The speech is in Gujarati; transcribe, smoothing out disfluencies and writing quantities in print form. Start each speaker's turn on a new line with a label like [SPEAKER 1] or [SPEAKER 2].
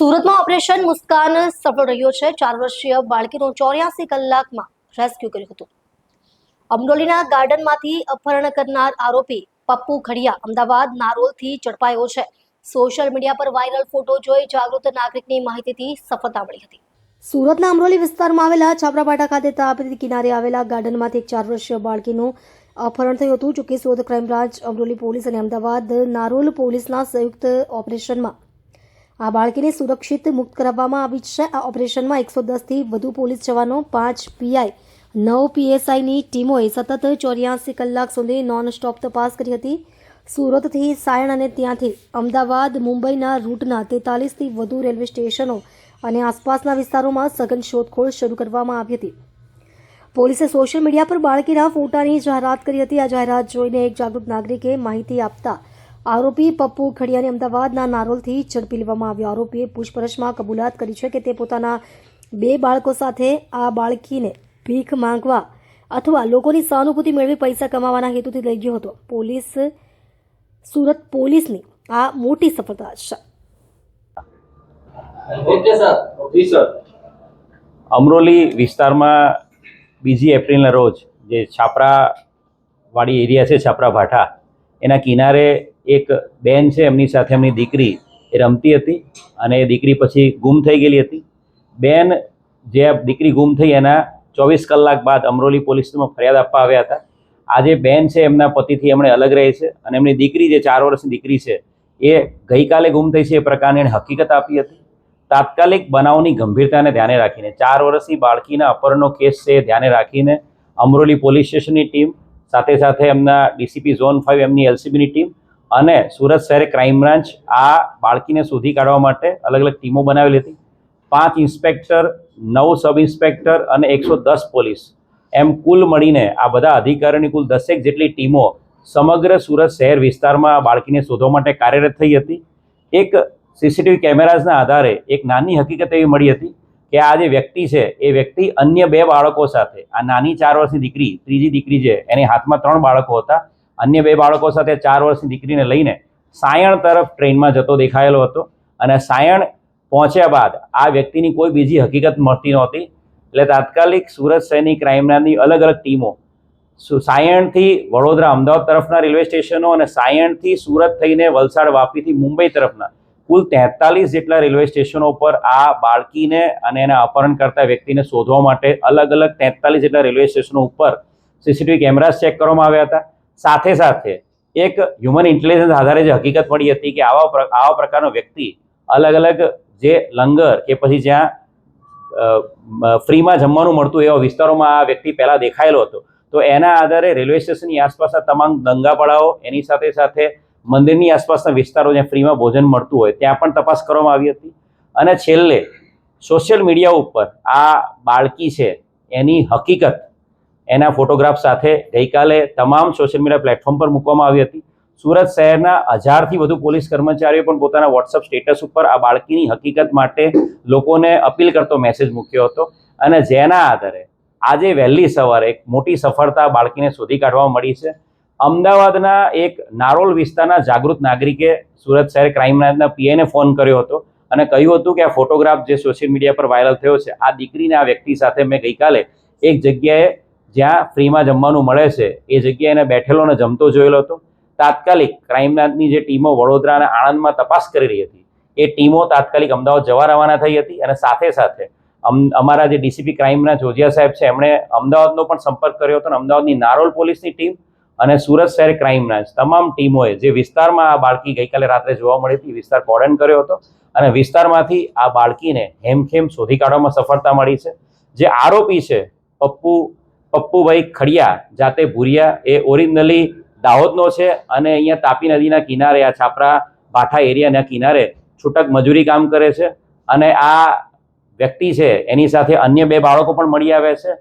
[SPEAKER 1] સુરતમાં ઓપરેશન મુસ્કાન સફળ રહ્યો છે। 4 વર્ષીય બાળકીનું 84 કલાકમાં રેસ્ક્યુ કર્યું હતું। અમરોલીના ગાર્ડનમાંથી અપહરણ કરનાર આરોપી પપ્પુ ખડિયા અમદાવાદ નારોલથી ઝડપાયો છે। સોશિયલ મીડિયા પર વાયરલ ફોટો જોઈ જાગૃત નાગરિકની માહિતીથી સફળતા મળી હતી। સુરતના અમરોલી વિસ્તારમાં આવેલા છાપરાભાટા ખાતે તાપી કિનારે આવેલા ગાર્ડનમાંથી એક 4 વર્ષીય બાળકીનું અપહરણ થયું હતું। જોકે Surat crime branch, Amroli police અને અમદાવાદ નારોલ પોલીસના સંયુક્ત ઓપરેશનમાં આ બાળકીને સુરક્ષિત મુક્ત કરવામાં આવી છે। આ ઓપરેશનમાં 110થી વધુ પોલીસ જવાનો, 5 પીઆઈ, 9 પીએસઆઈની ટીમોએ સતત 84 કલાક સુધી નોન સ્ટોપ તપાસ કરી હતી। સુરતથી સાયણ અને ત્યાંથી અમદાવાદ, મુંબઈના રૂટના 43થી વધુ રેલવે સ્ટેશનો અને આસપાસના વિસ્તારોમાં સઘન શોધખોળ શરૂ કરવામાં આવી હતી। પોલીસે સોશિયલ મીડિયા પર બાળકીના ફોટાની જાહેરાત કરી હતી। આ જાહેરાત જોઈને એક જાગૃત નાગરિકે માહિતી આપતા આરોપી પપ્પુ ખડિયાને અમદાવાદના નારોલથી ઝડપી લેવામાં આવ્યો। આરોપીએ પૂછપરછમાં કબૂલાત કરી છે કે તે પોતાના 2 બાળકો સાથે આ બાળકીને ભીખ માંગવા અથવા લોકોની સહાનુભૂતિ મેળવી પૈસા કમાવાના હેતુથી લઈ ગયો હતો। સુરત પોલીસની આ મોટી સફળતા છે।
[SPEAKER 2] અમરોલી વિસ્તારમાં 2 એપ્રિલના રોજ જે છાપરાવાડી એરિયા છે, છાપરા ભાઠા, એના કિનારે એક બેન છે, એમની સાથે એમની દીકરી એ રમતી હતી અને એ દીકરી પછી ગુમ થઈ ગયેલી હતી। બેન જે દીકરી ગુમ થઈ એના 24 કલાક બાદ અમરોલી પોલીસમાં ફરિયાદ આપવા આવ્યા હતા। આજે બેન છે એમના પતિથી એમણે અલગ રહે છે અને એમની દીકરી જે 4 વર્ષની દીકરી છે એ ગઈકાલે ગુમ થઈ છે એ પ્રકારની એણે હકીકત આપી હતી। તાત્કાલિક બનાવની ગંભીરતાને ધ્યાને રાખીને 4 વર્ષની બાળકીના અપહરણનો કેસ છે ધ્યાને રાખીને અમરોલી પોલીસ સ્ટેશનની ટીમ સાથે સાથે એમના ડીસીપી ઝોન 5 એમની એલસીબીની ટીમ અને સુરત શહેર ક્રાઇમ બ્રાન્ચ આ બાળકીને શોધી કાઢવા માટે અલગ અલગ ટીમો બનાવેલી હતી। 5 ઇન્સ્પેક્ટર, 9 સબ ઇન્સ્પેક્ટર અને 110 પોલીસ એમ કુલ મળીને આ બધા અધિકારીઓની કુલ 10 જેટલી ટીમો સમગ્ર સુરત શહેર વિસ્તારમાં આ બાળકીને શોધવા માટે કાર્યરત થઈ હતી। એક સીસીટીવી કેમેરાઝના આધારે એક નાની હકીકત એવી મળી હતી કે આ જે વ્યક્તિ છે એ વ્યક્તિ અન્ય 2 બાળકો સાથે, આ નાની 4 વર્ષની દીકરી, ત્રીજી દીકરી છે એની હાથમાં 3 બાળકો હતા, અન્ય 2 બાળકો સાથે 4 વર્ષની દીકરીને લઈને સાયણ તરફ ટ્રેનમાં જતો દેખાયેલો હતો અને સાયણ પહોંચ્યા બાદ આ વ્યક્તિની કોઈ બીજી હકીકત મળતી નહોતી। એટલે તાત્કાલિક સુરત શહેરની ક્રાઇમ બ્રાન્ચની અલગ અલગ ટીમો સાયણથી વડોદરા, અમદાવાદ તરફના રેલવે સ્ટેશનો અને સાયણથી સુરત થઈને વલસાડ, વાપીથી મુંબઈ તરફના કુલ 43 જેટલા રેલવે સ્ટેશનો પર આ બાળકીને અને એના અપહરણ કરતા વ્યક્તિને શોધવા માટે અલગ અલગ 43 જેટલા રેલવે સ્ટેશનો ઉપર સીસીટીવી કેમેરાસ ચેક કરવામાં આવ્યા હતા। સાથે સાથે એક હ્યુમન ઇન્ટેલિજન્સ આધારે જે હકીકત મળી હતી કે આવા પ્રકારનો વ્યક્તિ અલગ અલગ જે લંગર કે પછી જ્યાં ફ્રીમાં જમવાનું મળતું એવા વિસ્તારોમાં આ વ્યક્તિ પહેલાં દેખાયેલો હતો। તો એના આધારે રેલવે સ્ટેશનની આસપાસના તમામ દંગાપડાઓ, એની સાથે સાથે મંદિરની આસપાસના વિસ્તારો જ્યાં ફ્રીમાં ભોજન મળતું હોય ત્યાં પણ તપાસ કરવામાં આવી હતી। અને છેલ્લે સોશિયલ મીડિયા ઉપર આ બાળકી છે એની હકીકત એના ફોટોગ્રાફ સાથે ગઈકાલે તમામ સોશિયલ મીડિયા પ્લેટફોર્મ પર મૂકવામાં આવી હતી। સુરત શહેરના 1000થી વધુ પોલીસ કર્મચારીઓ પણ પોતાના વોટ્સઅપ સ્ટેટસ ઉપર આ બાળકીની હકીકત માટે લોકોને અપીલ કરતો મેસેજ મૂક્યો હતો અને જેના આધારે આજે વહેલી સવારે એક મોટી સફળતા બાળકીને શોધી કાઢવામાં મળી છે। અમદાવાદના એક નારોલ વિસ્તારના જાગૃત નાગરિકે સુરત શહેર ક્રાઇમ બ્રાન્ચના પીઆઈને ફોન કર્યો હતો અને કહ્યું હતું કે આ ફોટોગ્રાફ જે સોશિયલ મીડિયા પર વાયરલ થયો છે, આ દીકરીને આ વ્યક્તિ સાથે મેં ગઈકાલે એક જગ્યાએ જ્યાં ફ્રીમાં જમવાનું મળે છે એ જગ્યાએ એને બેઠેલો અને જમતો જોયેલો હતો। તાત્કાલિક ક્રાઇમ બ્રાન્ચની જે ટીમો વડોદરા અને આણંદમાં તપાસ કરી રહી હતી એ ટીમો તાત્કાલિક અમદાવાદ જવા રવાના થઈ હતી અને સાથે સાથે અમારા જે ડીસીપી ક્રાઇમ બ્રાન્ચ ઓઝિયા સાહેબ છે એમણે અમદાવાદનો પણ સંપર્ક કર્યો હતો અને અમદાવાદની નારોલ પોલીસની ટીમ અને સુરત શહેર ક્રાઇમ બ્રાન્ચ તમામ ટીમોએ જે વિસ્તારમાં આ બાળકી ગઈકાલે રાત્રે જોવા મળી હતી વિસ્તાર કોર્ડન કર્યો હતો અને વિસ્તારમાંથી આ બાળકીને હેમખેમ શોધી કાઢવામાં સફળતા મળી છે। જે આરોપી છે પપ્પુભાઈ ખડિયા, જાતે ભુરિયા, એ ઓરિજિનલી દાહોદનો છે અને અહીંયા તાપી નદીના કિનારે આ છાપરા ભાઠા એરિયાના કિનારે છૂટક મજૂરી કામ કરે છે અને આ વ્યક્તિ છે એની સાથે અન્ય 2 બાળકો પણ મળી આવ્યા છે